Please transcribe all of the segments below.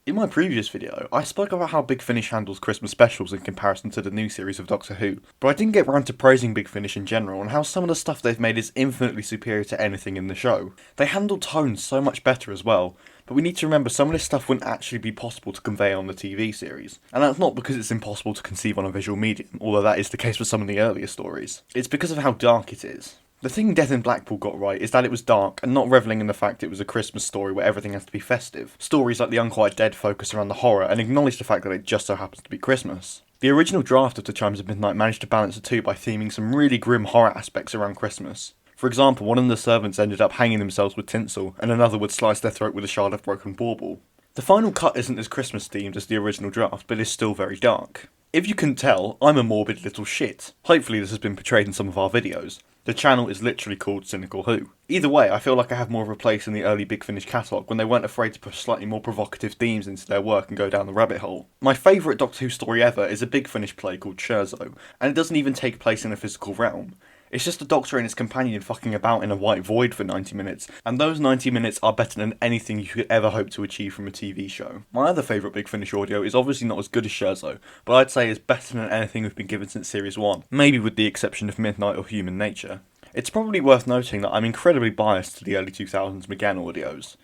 In my previous video, I spoke about how Big Finish handles Christmas specials in comparison to the new series of Doctor Who, but I didn't get round to praising Big Finish in general and how some of the stuff they've made is infinitely superior to anything in the show. They handle tone so much better as well, but we need to remember some of this stuff wouldn't actually be possible to convey on the TV series. And that's not because it's impossible to conceive on a visual medium, although that is the case for some of the earlier stories. It's because of how dark it is. The thing Death in Blackpool got right is that it was dark and not revelling in the fact it was a Christmas story where everything has to be festive. Stories like The Unquiet Dead focus around the horror and acknowledge the fact that it just so happens to be Christmas. The original draft of the Chimes of Midnight managed to balance the two by theming some really grim horror aspects around Christmas. For example, one of the servants ended up hanging themselves with tinsel, and another would slice their throat with a shard of broken bauble. The final cut isn't as Christmas themed as the original draft, but is still very dark. If you couldn't tell, I'm a morbid little shit. Hopefully this has been portrayed in some of our videos. The channel is literally called Cynical Who. Either way, I feel like I have more of a place in the early Big Finish catalogue when they weren't afraid to push slightly more provocative themes into their work and go down the rabbit hole. My favourite Doctor Who story ever is a Big Finish play called Scherzo, and it doesn't even take place in a physical realm. It's just the Doctor and his companion fucking about in a white void for 90 minutes, and those 90 minutes are better than anything you could ever hope to achieve from a TV show. My other favourite Big Finish audio is obviously not as good as Scherzo, but I'd say is better than anything we've been given since Series 1, maybe with the exception of Midnight or Human Nature. It's probably worth noting that I'm incredibly biased to the early 2000s McGann audios.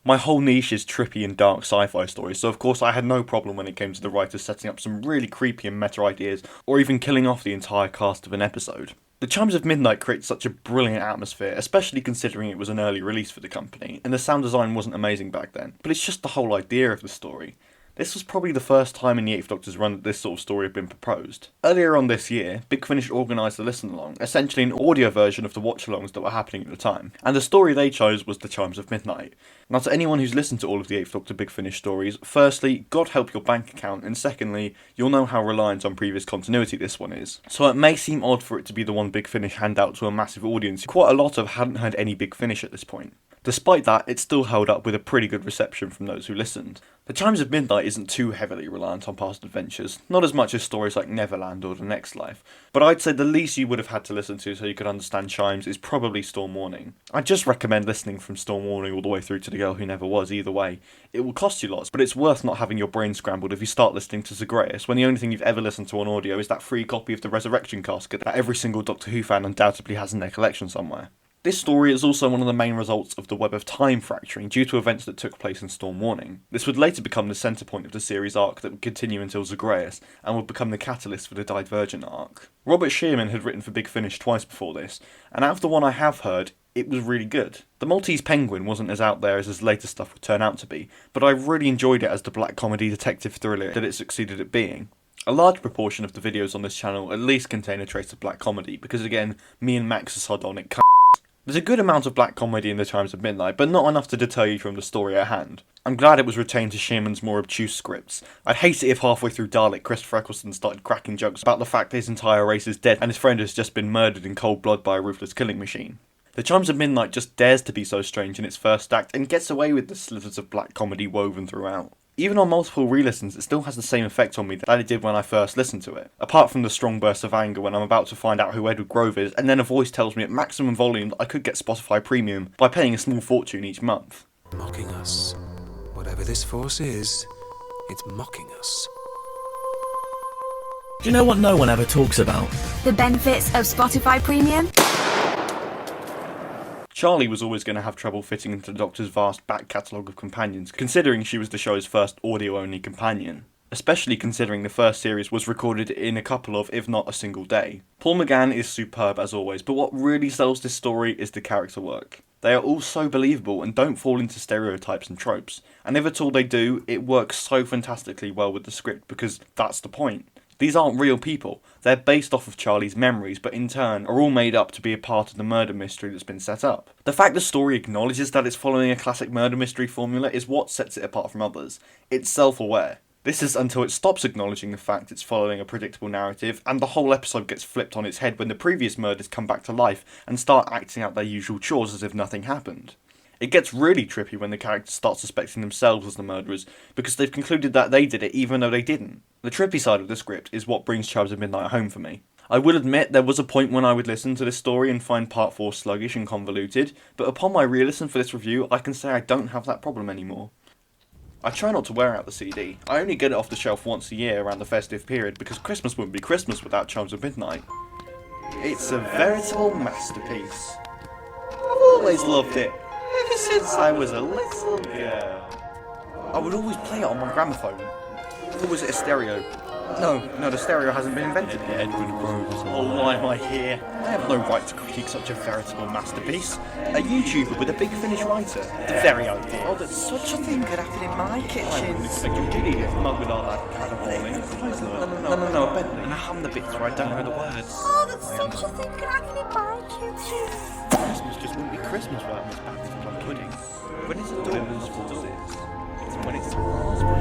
My whole niche is trippy and dark sci-fi stories, so of course I had no problem when it came to the writers setting up some really creepy and meta ideas, or even killing off the entire cast of an episode. The Chimes of Midnight creates such a brilliant atmosphere, especially considering it was an early release for the company, and the sound design wasn't amazing back then, but it's just the whole idea of the story. This was probably the first time in the 8th Doctor's run that this sort of story had been proposed. Earlier on this year, Big Finish organised a listen-along, essentially an audio version of the watch-alongs that were happening at the time, and the story they chose was The Chimes of Midnight. Now to anyone who's listened to all of the 8th Doctor Big Finish stories, firstly, God help your bank account, and secondly, you'll know how reliant on previous continuity this one is. So it may seem odd for it to be the one Big Finish handout to a massive audience, quite a lot of hadn't heard any Big Finish at this point. Despite that, it still held up with a pretty good reception from those who listened. The Chimes of Midnight isn't too heavily reliant on past adventures, not as much as stories like Neverland or The Next Life, but I'd say the least you would have had to listen to so you could understand Chimes is probably Storm Warning. I'd just recommend listening from Storm Warning all the way through to The Girl Who Never Was either way. It will cost you lots, but it's worth not having your brain scrambled if you start listening to Zagreus when the only thing you've ever listened to on audio is that free copy of the Resurrection Casket that every single Doctor Who fan undoubtedly has in their collection somewhere. This story is also one of the main results of the Web of Time fracturing due to events that took place in Storm Warning. This would later become the centre point of the series arc that would continue until Zagreus, and would become the catalyst for the Divergent arc. Robert Shearman had written for Big Finish twice before this, and out of the one I have heard, it was really good. The Maltese Penguin wasn't as out there as his later stuff would turn out to be, but I really enjoyed it as the black comedy detective thriller that it succeeded at being. A large proportion of the videos on this channel at least contain a trace of black comedy, because again, me and Max are sardonic c***s. There's a good amount of black comedy in The Chimes of Midnight, but not enough to deter you from the story at hand. I'm glad it was retained to Shearman's more obtuse scripts. I'd hate it if halfway through Dalek, Christopher Eccleston started cracking jokes about the fact that his entire race is dead and his friend has just been murdered in cold blood by a ruthless killing machine. The Chimes of Midnight just dares to be so strange in its first act and gets away with the slithers of black comedy woven throughout. Even on multiple re-listens, it still has the same effect on me that it did when I first listened to it. Apart from the strong bursts of anger when I'm about to find out who Edward Grove is, and then a voice tells me at maximum volume that I could get Spotify Premium by paying a small fortune each month. Mocking us. Whatever this force is, it's mocking us. Do you know what no one ever talks about? The benefits of Spotify Premium? Charlie was always going to have trouble fitting into the Doctor's vast back catalogue of companions, considering she was the show's first audio-only companion. Especially considering the first series was recorded in a couple of, if not a single day. Paul McGann is superb as always, but what really sells this story is the character work. They are all so believable and don't fall into stereotypes and tropes, and if at all they do, it works so fantastically well with the script because that's the point. These aren't real people, they're based off of Charlie's memories, but in turn are all made up to be a part of the murder mystery that's been set up. The fact the story acknowledges that it's following a classic murder mystery formula is what sets it apart from others. It's self-aware. This is until it stops acknowledging the fact it's following a predictable narrative, and the whole episode gets flipped on its head when the previous murders come back to life and start acting out their usual chores as if nothing happened. It gets really trippy when the characters start suspecting themselves as the murderers, because they've concluded that they did it even though they didn't. The trippy side of the script is what brings Chimes of Midnight home for me. I will admit there was a point when I would listen to this story and find part 4 sluggish and convoluted, but upon my re-listen for this review I can say I don't have that problem anymore. I try not to wear out the CD. I only get it off the shelf once a year around the festive period because Christmas wouldn't be Christmas without Chimes of Midnight. It's a veritable masterpiece. I've always loved it, ever since I was a little girl. I would always play it on my gramophone. Or was it a stereo? No, the stereo hasn't been invented yet. Edward Groves. Oh, why am I here? I have no right to critique such a veritable masterpiece. A YouTuber with a Big Finish writer. The very idea. Oh, that such a thing could happen in my kitchen. I wouldn't expect you to eat a mug with all that kind of warning. No, I bet. And I hum the bits where I don't know the words. Oh, that such a thing could happen in my kitchen. Christmas just wouldn't be Christmas without Miss Batty for my pudding. When it's a doors, it's when it's raspberry.